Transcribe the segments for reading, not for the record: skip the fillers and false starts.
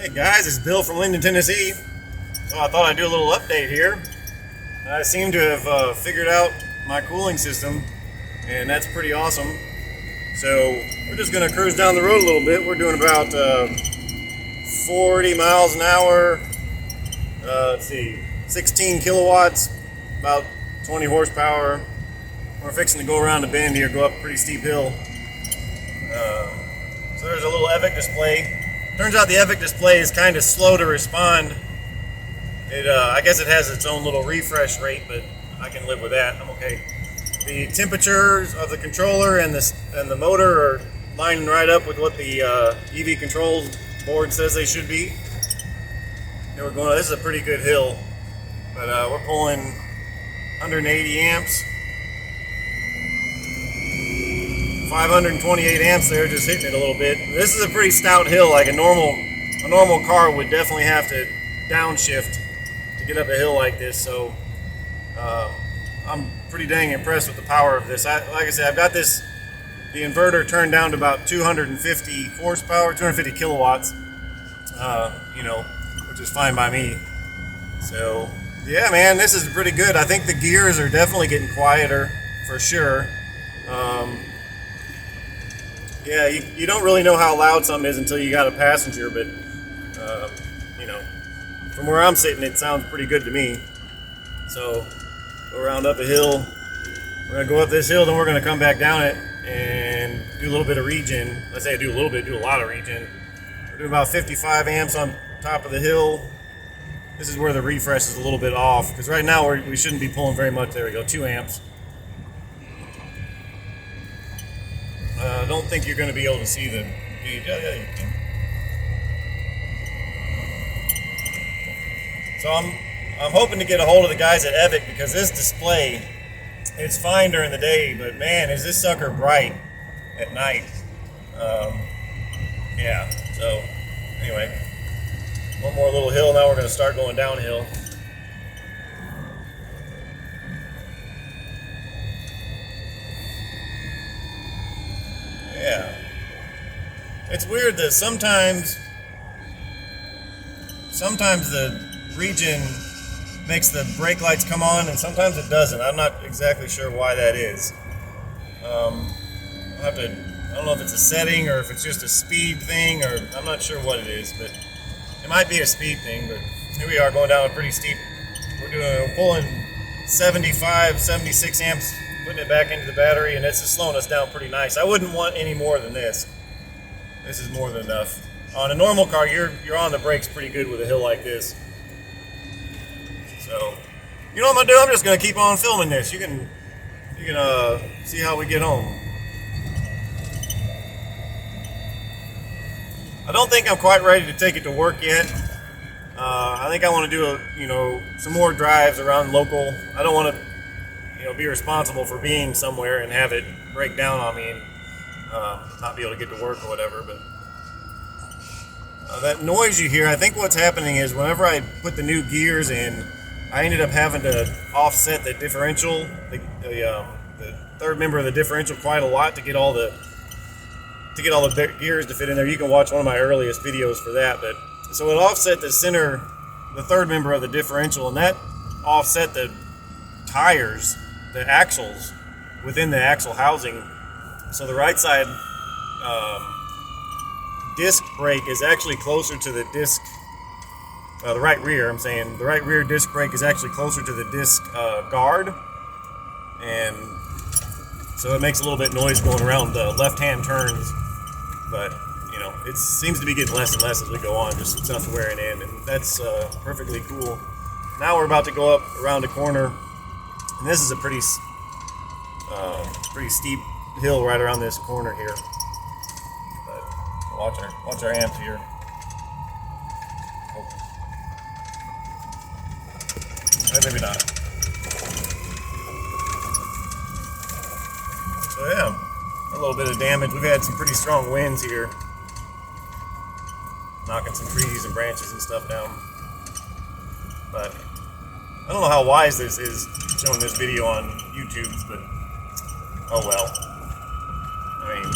Hey guys, it's Bill from Linden, Tennessee. So I thought I'd do a little update here. I seem to have figured out my cooling system, and that's pretty awesome. So we're just going to cruise down the road a little bit. We're doing about 40 miles an hour. Let's see, 16 kilowatts, about 20 horsepower. We're fixing to go around the bend here, go up a pretty steep hill. So there's a little EVIC display. Turns out the EVIC display is kind of slow to respond. I guess it has its own little refresh rate, but I can live with that. I'm okay. The temperatures of the controller and the motor are lining right up with what the EV control board says they should be. And we're going. This is a pretty good hill, but we're pulling 180 amps, 528 amps there, just hitting it a little bit. This is a pretty stout hill. Like a normal car would definitely have to downshift to get up a hill like this. So I'm pretty dang impressed with the power of this. Like I said, I've got the inverter turned down to about 250 horsepower, 250 kilowatts. Which is fine by me. So yeah, man, this is pretty good. I think the gears are definitely getting quieter for sure. Yeah, you don't really know how loud something is until you got a passenger, but from where I'm sitting, it sounds pretty good to me. So go around up a hill. We're gonna go up this hill, then we're gonna come back down it and do a little bit of regen. Let's say do a lot of regen. We're doing about 55 amps on top of the hill. This is where the refresh is a little bit off, because right now we shouldn't be pulling very much. There we go, 2 amps. I don't think you're going to be able to see the gauge. Yeah, you can. So I'm hoping to get a hold of the guys at EVIC, because this display, it's fine during the day, but man, is this sucker bright at night. Yeah, so anyway, one more little hill, now we're going to start going downhill. Yeah. It's weird that sometimes the regen makes the brake lights come on and sometimes it doesn't. I'm not exactly sure why that is. I don't know if it's a setting or if it's just a speed thing, or I'm not sure what it is, but it might be a speed thing. But here we are going down a pretty steep. We're pulling 75, 76 amps, putting it back into the battery, and it's just slowing us down pretty nice. I wouldn't want any more than this. This is more than enough. On a normal car, you're on the brakes pretty good with a hill like this. So, you know what I'm gonna do? I'm just gonna keep on filming this. You can see how we get home. I don't think I'm quite ready to take it to work yet. I think I want to do some more drives around local. I don't want to be responsible for being somewhere and have it break down on me and not be able to get to work or whatever. But that noise you hear, I think what's happening is whenever I put the new gears in, I ended up having to offset the differential, the third member of the differential, quite a lot to get all the gears to fit in there. You can watch one of my earliest videos for that. But so it offset the third member of the differential, and that offset the tires, the axles within the axle housing. So the right side disc brake is actually closer to the disc, the right rear, I'm saying. The right rear disc brake is actually closer to the disc guard. And so it makes a little bit of noise going around the left-hand turns. But, it seems to be getting less and less as we go on, just stuff wearing in. And that's perfectly cool. Now we're about to go up around a corner. And this is a pretty steep hill right around this corner here. But watch our amps here. Oh. Maybe not. So yeah, a little bit of damage. We've had some pretty strong winds here, knocking some trees and branches and stuff down. But I don't know how wise this is, showing this video on YouTube, but oh well. I mean,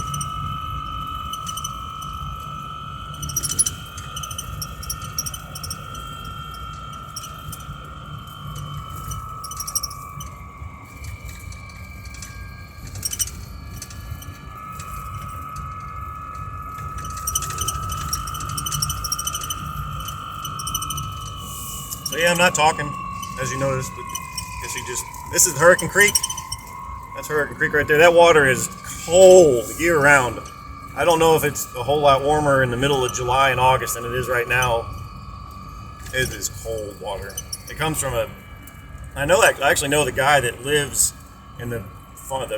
So yeah, I'm not talking, as you noticed, but guess you just, this is Hurricane Creek. That's Hurricane Creek right there. That water is cold year round. I don't know if it's a whole lot warmer in the middle of July and August than it is right now. It is cold water. It comes from I actually know the guy that lives in the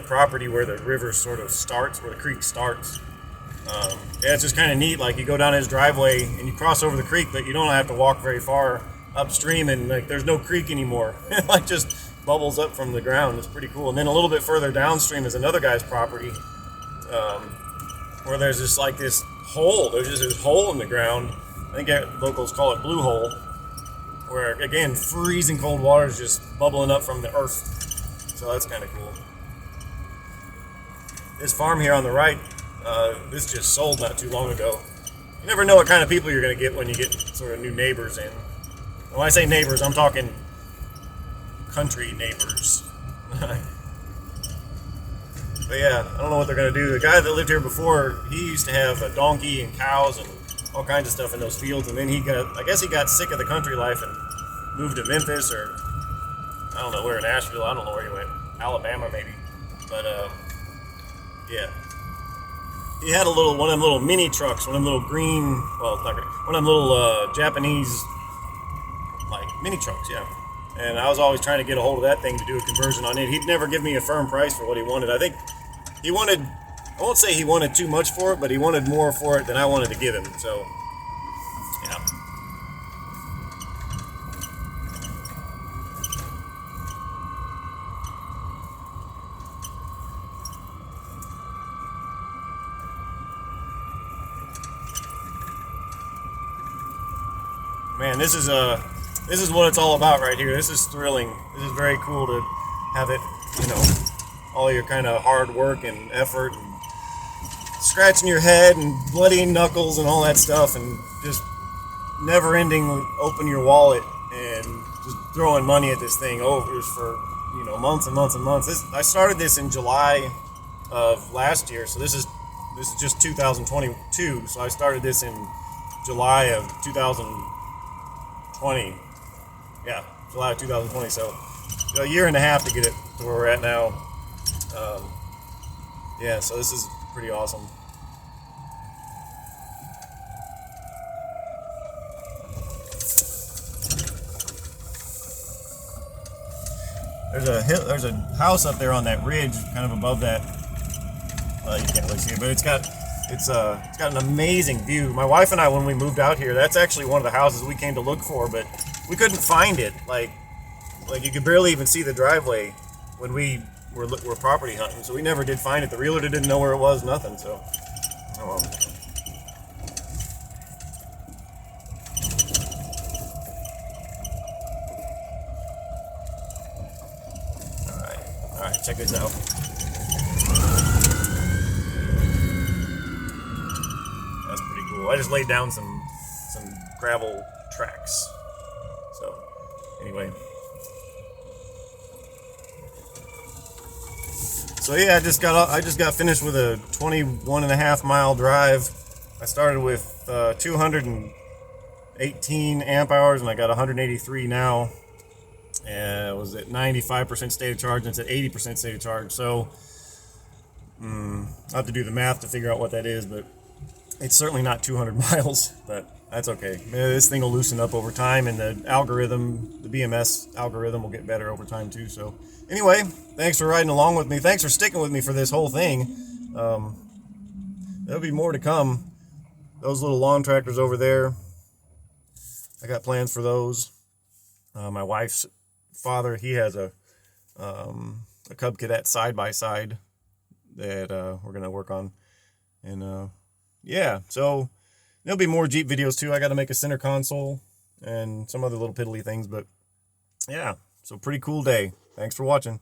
property where the river sort of starts, where the creek starts. Yeah, it's just kind of neat. Like, you go down his driveway and you cross over the creek, but you don't have to walk very far upstream, and like there's no creek anymore. It like just bubbles up from the ground. It's pretty cool. And then a little bit further downstream is another guy's property, where there's just like this hole. There's just this hole in the ground. I think locals call it blue hole, where again freezing cold water is just bubbling up from the earth. So that's kind of cool. This farm here on the right, this just sold not too long ago. You never know what kind of people you're going to get when you get sort of new neighbors in. And when I say neighbors, I'm talking country neighbors. But yeah, I don't know what they're going to do. The guy that lived here before, he used to have a donkey and cows and all kinds of stuff in those fields, and then I guess he got sick of the country life and moved to Memphis, or I don't know where, in Asheville, I don't know where he went, Alabama maybe. But yeah, he had one of them little mini trucks, one of them little green, well, not green, one of them little Japanese like mini trucks, yeah. And I was always trying to get a hold of that thing to do a conversion on it. He'd never give me a firm price for what he wanted. I think he wanted, I won't say he wanted too much for it, but he wanted more for it than I wanted to give him. So, yeah. Man, this is what it's all about right here. This is thrilling. This is very cool to have it, all your kind of hard work and effort and scratching your head and bloody knuckles and all that stuff, and just never ending open your wallet and just throwing money at this thing over for months and months and months. I started this in July of last year, so this is just 2022. So I started this in July of 2020. Yeah, July of 2020. So a year and a half to get it to where we're at now. Yeah, so this is pretty awesome. There's a house up there on that ridge, kind of above that. You can't really see it, but it's got an amazing view. My wife and I, when we moved out here, that's actually one of the houses we came to look for, but we couldn't find it. Like you could barely even see the driveway when we were property hunting, so we never did find it. The realtor didn't know where it was, nothing. So, oh well. All right, check this out. That's pretty cool. I just laid down some gravel tracks. So, anyway. So yeah, I just got finished with a 21.5 mile drive. I started with 218 amp hours, and I got 183 now. And it was at 95% state of charge, and it's at 80% state of charge. So I have to do the math to figure out what that is, but it's certainly not 200 miles. But that's okay. This thing will loosen up over time, and the BMS algorithm will get better over time too. So anyway, thanks for riding along with me. Thanks for sticking with me for this whole thing. There'll be more to come. Those little lawn tractors over there, I got plans for those. My wife's father, he has a Cub Cadet side-by-side that we're going to work on. And yeah, so there'll be more Jeep videos too. I got to make a center console and some other little piddly things, but yeah, so pretty cool day. Thanks for watching.